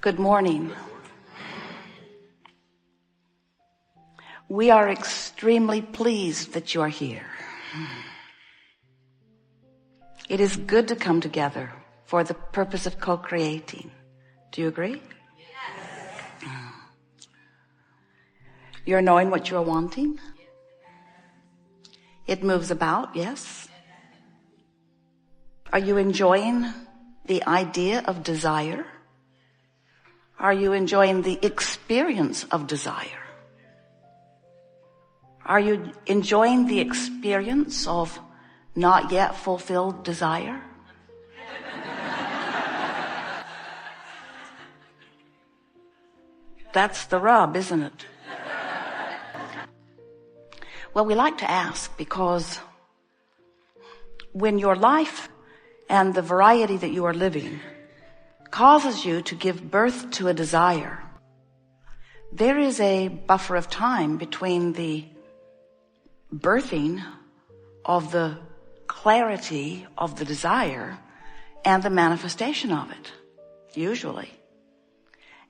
Good morning. We are extremely pleased that you are here. It is good to come together for the purpose of co-creating. Do you agree? Yes. You're knowing what you're wanting? It moves about, yes? Are you enjoying the idea of desire? Are you enjoying the experience of desire? Are you enjoying the experience of not yet fulfilled desire? That's the rub, isn't it? Well, we like to ask because when your life and the variety that you are living causes you to give birth to a desire, there is a buffer of time between the birthing of the clarity of the desire and the manifestation of it, usually.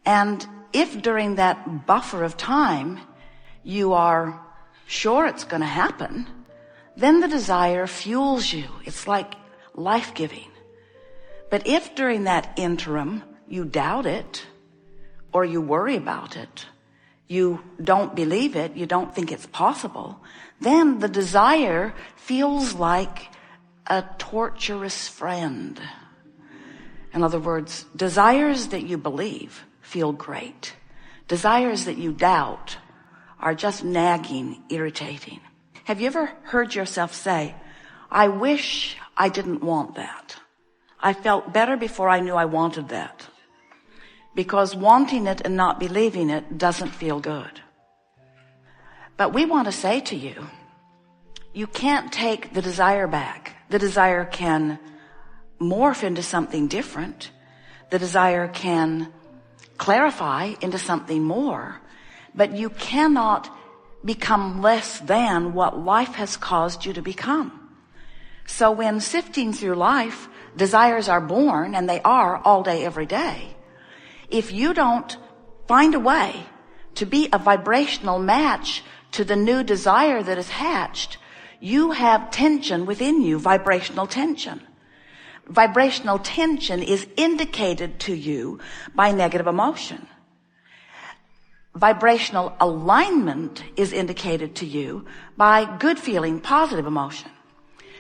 And if during that buffer of time you are sure it's going to happen, then the desire fuels you. It's like life-giving. But if during that interim you doubt it, or you worry about it, you don't believe it, you don't think it's possible, then the desire feels like a torturous friend. In other words, desires that you believe feel great. Desires that you doubt are just nagging, irritating. Have you ever heard yourself say, I wish I didn't want that. I felt better before I knew I wanted that. Because wanting it and not believing it doesn't feel good. But we want to say to you, you can't take the desire back. The desire can morph into something different. The desire can clarify into something more. But you cannot become less than what life has caused you to become. So when sifting through life, desires are born, and they are all day, every day. If you don't find a way to be a vibrational match to the new desire that is hatched, you have tension within you, vibrational tension. Vibrational tension is indicated to you by negative emotion. Vibrational alignment is indicated to you by good feeling, positive emotion.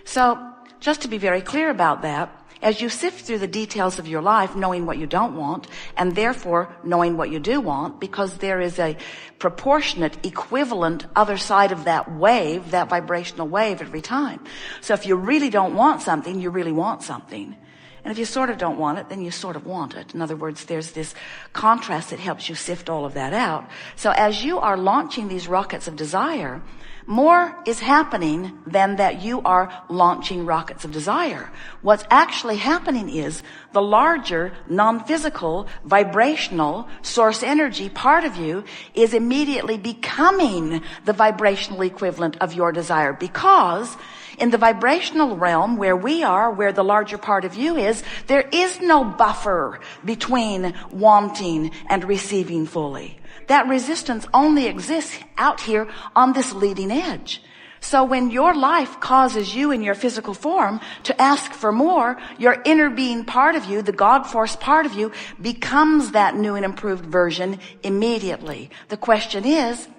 So just to be very clear about that, as you sift through the details of your life, knowing what you don't want, and therefore knowing what you do want, because there is a proportionate, equivalent other side of that wave, that vibrational wave every time. So if you really don't want something, you really want something. And if you sort of don't want it, then you sort of want it. In other words, there's this contrast that helps you sift all of that out. So as you are launching these rockets of desire, more is happening than that you are launching rockets of desire. What's actually happening is the larger, non-physical, vibrational source energy part of you is immediately becoming the vibrational equivalent of your desire, because in the vibrational realm where we are, where the larger part of you is, there is no buffer between wanting and receiving fully. That resistance only exists out here on this leading edge. So when your life causes you in your physical form to ask for more, your inner being part of you, the God force part of you, becomes that new and improved version immediately. The question is,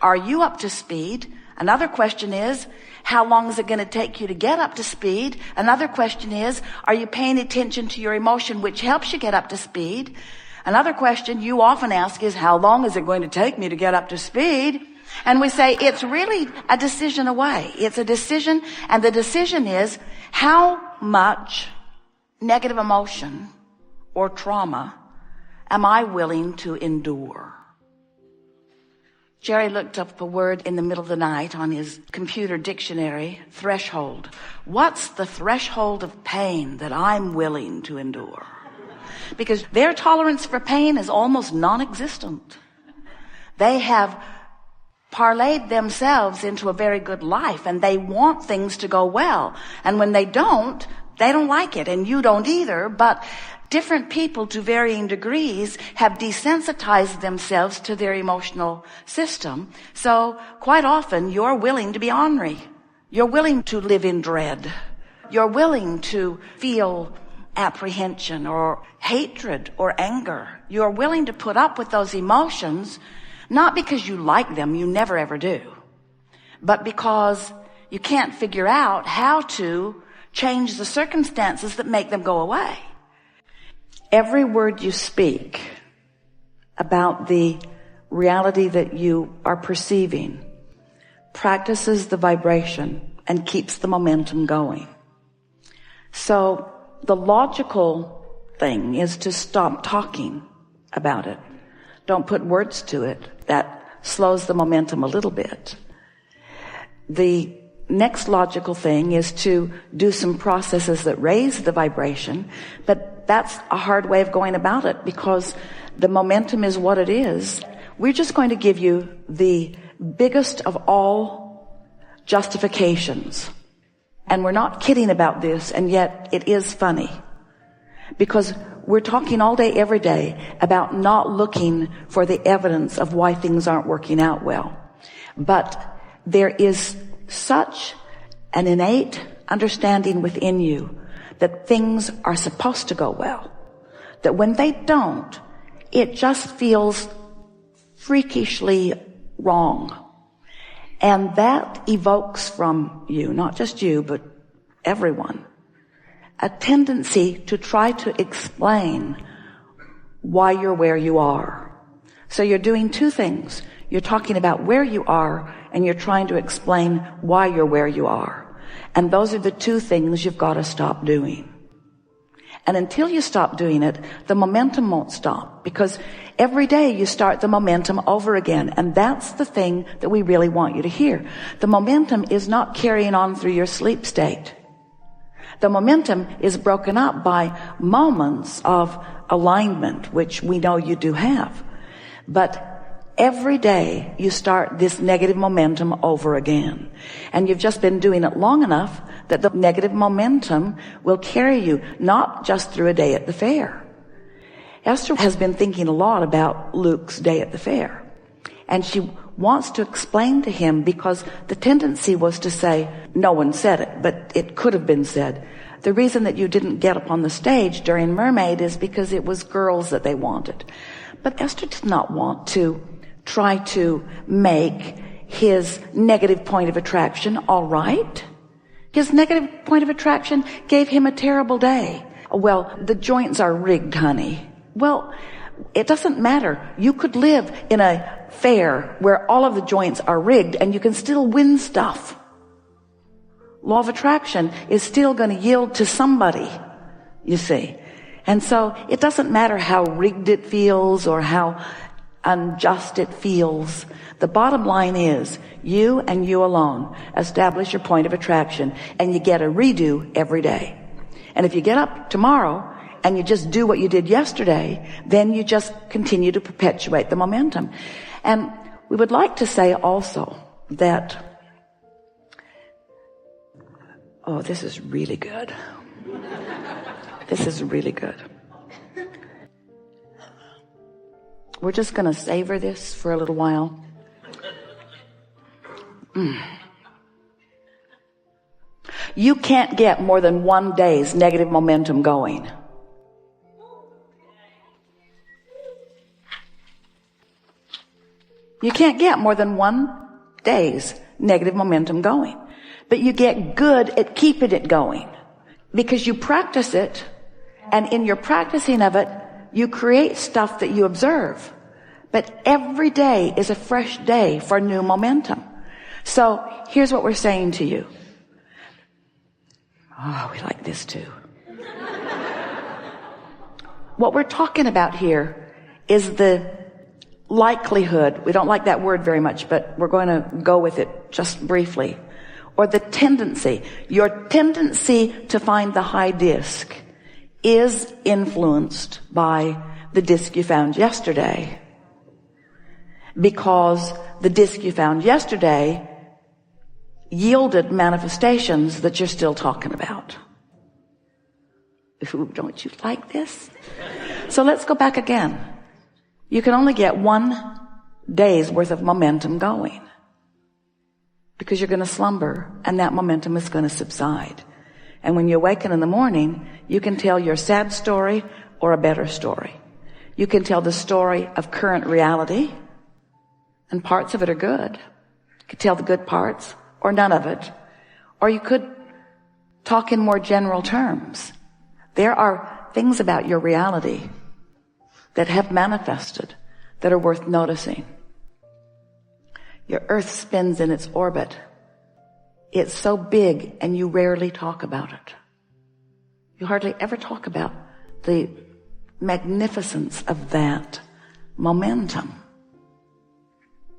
are you up to speed? Another question is, how long is it going to take you to get up to speed? Another question is, are you paying attention to your emotion, which helps you get up to speed? Another question you often ask is, how long is it going to take me to get up to speed? And we say, it's really a decision away. It's a decision, and the decision is, how much negative emotion or trauma am I willing to endure? Jerry looked up a word in the middle of the night on his computer dictionary, threshold. What's the threshold of pain that I'm willing to endure? Because their tolerance for pain is almost non-existent. They have parlayed themselves into a very good life, and they want things to go well. And when they don't, They don't like it, and you don't either, but different people to varying degrees have desensitized themselves to their emotional system. So quite often you're willing to be ornery. You're willing to live in dread. You're willing to feel apprehension or hatred or anger. You're willing to put up with those emotions, not because you like them, you never ever do, but because you can't figure out how to change the circumstances that make them go away. Every word you speak about the reality that you are perceiving practices the vibration and keeps the momentum going. So the logical thing is to stop talking about it. Don't put words to it. That slows the momentum a little bit. The next logical thing is to do some processes that raise the vibration, but that's a hard way of going about it because the momentum is what it is. We're just going to give you the biggest of all justifications. And we're not kidding about this, and yet it is funny. Because we're talking all day, every day about not looking for the evidence of why things aren't working out well. But there is such an innate understanding within you that things are supposed to go well, that when they don't, it just feels freakishly wrong. And that evokes from you, not just you, but everyone, a tendency to try to explain why you're where you are. So you're doing two things. You're talking about where you are, and you're trying to explain why you're where you are. And those are the two things you've got to stop doing. And until you stop doing it, the momentum won't stop, because every day you start the momentum over again. And that's the thing that we really want you to hear. The momentum is not carrying on through your sleep state. The momentum is broken up by moments of alignment, which we know you do have. But every day you start this negative momentum over again. And you've just been doing it long enough that the negative momentum will carry you not just through a day at the fair. Esther has been thinking a lot about Luke's day at the fair. And she wants to explain to him, because the tendency was to say, no one said it, but it could have been said. The reason that you didn't get up on the stage during Mermaid is because it was girls that they wanted. But Esther did not want to try to make his negative point of attraction all right. His negative point of attraction gave him a terrible day. Well, the joints are rigged, honey. Well, it doesn't matter. You could live in a fair where all of the joints are rigged and you can still win stuff. Law of attraction is still going to yield to somebody, you see. And so it doesn't matter how rigged it feels or how unjust it feels. The bottom line is you and you alone establish your point of attraction, and you get a redo every day. And if you get up tomorrow and you just do what you did yesterday, then you just continue to perpetuate the momentum. And we would like to say also that, oh, this is really good. This is really good. We're just going to savor this for a little while. You can't get more than one day's negative momentum going. You can't get more than one day's negative momentum going. But you get good at keeping it going because you practice it, and in your practicing of it, you create stuff that you observe. But every day is a fresh day for new momentum. So here's what we're saying to you. Oh, we like this too. What we're talking about here is the likelihood. We don't like that word very much, but we're going to go with it just briefly. Or the tendency. Your tendency to find the high disc is influenced by the disc you found yesterday, because the disc you found yesterday yielded manifestations that you're still talking about. Ooh, don't you like this? So let's go back again. You can only get 1 day's worth of momentum going, because you're going to slumber and that momentum is going to subside. And when you awaken in the morning, you can tell your sad story or a better story. You can tell the story of current reality, and parts of it are good. You could tell the good parts or none of it. Or you could talk in more general terms. There are things about your reality that have manifested that are worth noticing. Your earth spins in its orbit. It's so big and you rarely talk about it. You hardly ever talk about the magnificence of that momentum.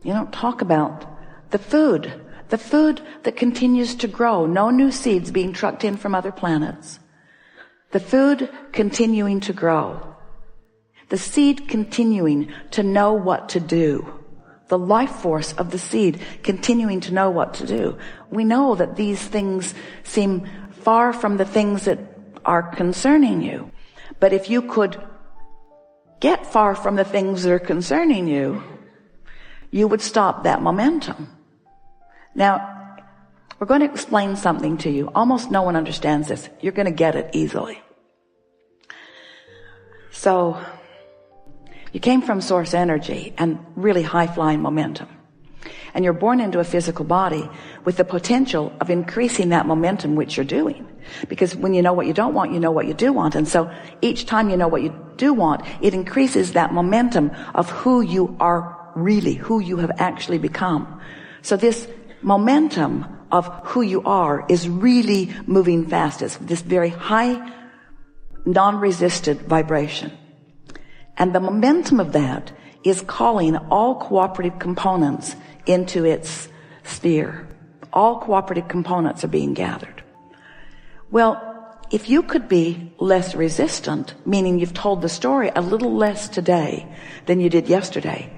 You don't talk about the food that continues to grow. No new seeds being trucked in from other planets. The food continuing to grow. The seed continuing to know what to do. The life force of the seed continuing to know what to do. We know that these things seem far from the things that are concerning you. But if you could get far from the things that are concerning you, you would stop that momentum. Now, we're going to explain something to you. Almost no one understands this. You're going to get it easily. So, you came from source energy and really high-flying momentum. And you're born into a physical body with the potential of increasing that momentum, which you're doing. Because when you know what you don't want, you know what you do want. And so each time you know what you do want, it increases that momentum of who you are really, who you have actually become. So this momentum of who you are is really moving fast. It's this very high, non-resistant vibration. And the momentum of that is calling all cooperative components into its sphere. All cooperative components are being gathered. Well, if you could be less resistant, meaning you've told the story a little less today than you did yesterday,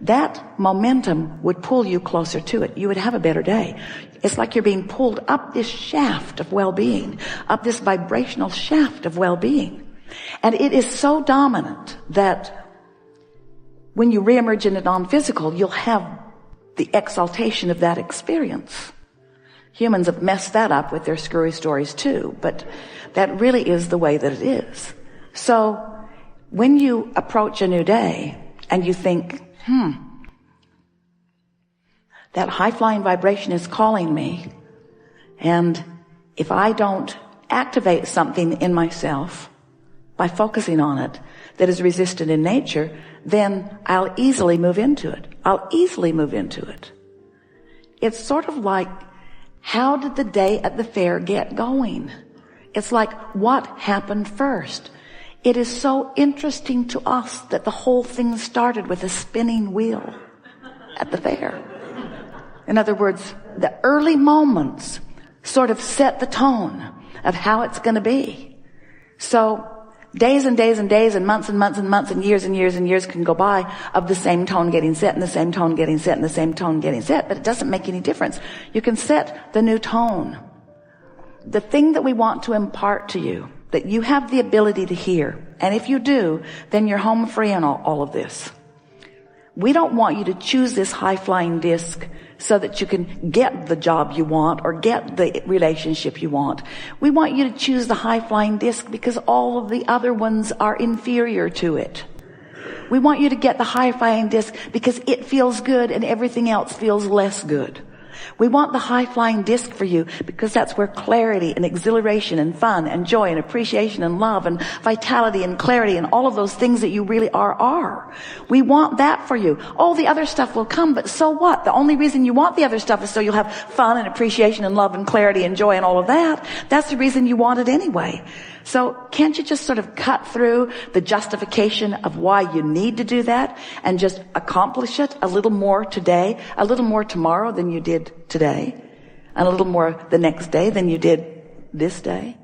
that momentum would pull you closer to it. You would have a better day. It's like you're being pulled up this shaft of well-being, up this vibrational shaft of well-being. And it is so dominant that when you reemerge in the non-physical, you'll have the exaltation of that experience. Humans have messed that up with their screwy stories too, but that really is the way that it is. So when you approach a new day and you think, that high-flying vibration is calling me, and if I don't activate something in myself by focusing on it that is resistant in nature, then I'll easily move into it. I'll easily move into it. It's sort of like, how did the day at the fair get going? It's like, what happened first? It is so interesting to us that the whole thing started with a spinning wheel at the fair. In other words, the early moments sort of set the tone of how it's going to be. So days and days and days and months and months and months and years can go by of the same tone getting set and the same tone getting set and the same tone getting set, but it doesn't make any difference. You can set the new tone. The thing that we want to impart to you, that you have the ability to hear, and if you do, then you're home free on all of this. We don't want you to choose this high-flying disc so that you can get the job you want or get the relationship you want. We want you to choose the high-flying disc because all of the other ones are inferior to it. We want you to get the high-flying disc because it feels good and everything else feels less good. We want the high-flying disc for you because that's where clarity and exhilaration and fun and joy and appreciation and love and vitality and clarity and all of those things that you really are. We want that for you. All the other stuff will come, but so what? The only reason you want the other stuff is so you'll have fun and appreciation and love and clarity and joy and all of that. That's the reason you want it anyway. So can't you just sort of cut through the justification of why you need to do that and just accomplish it a little more today, a little more tomorrow than you did today, and a little more the next day than you did this day?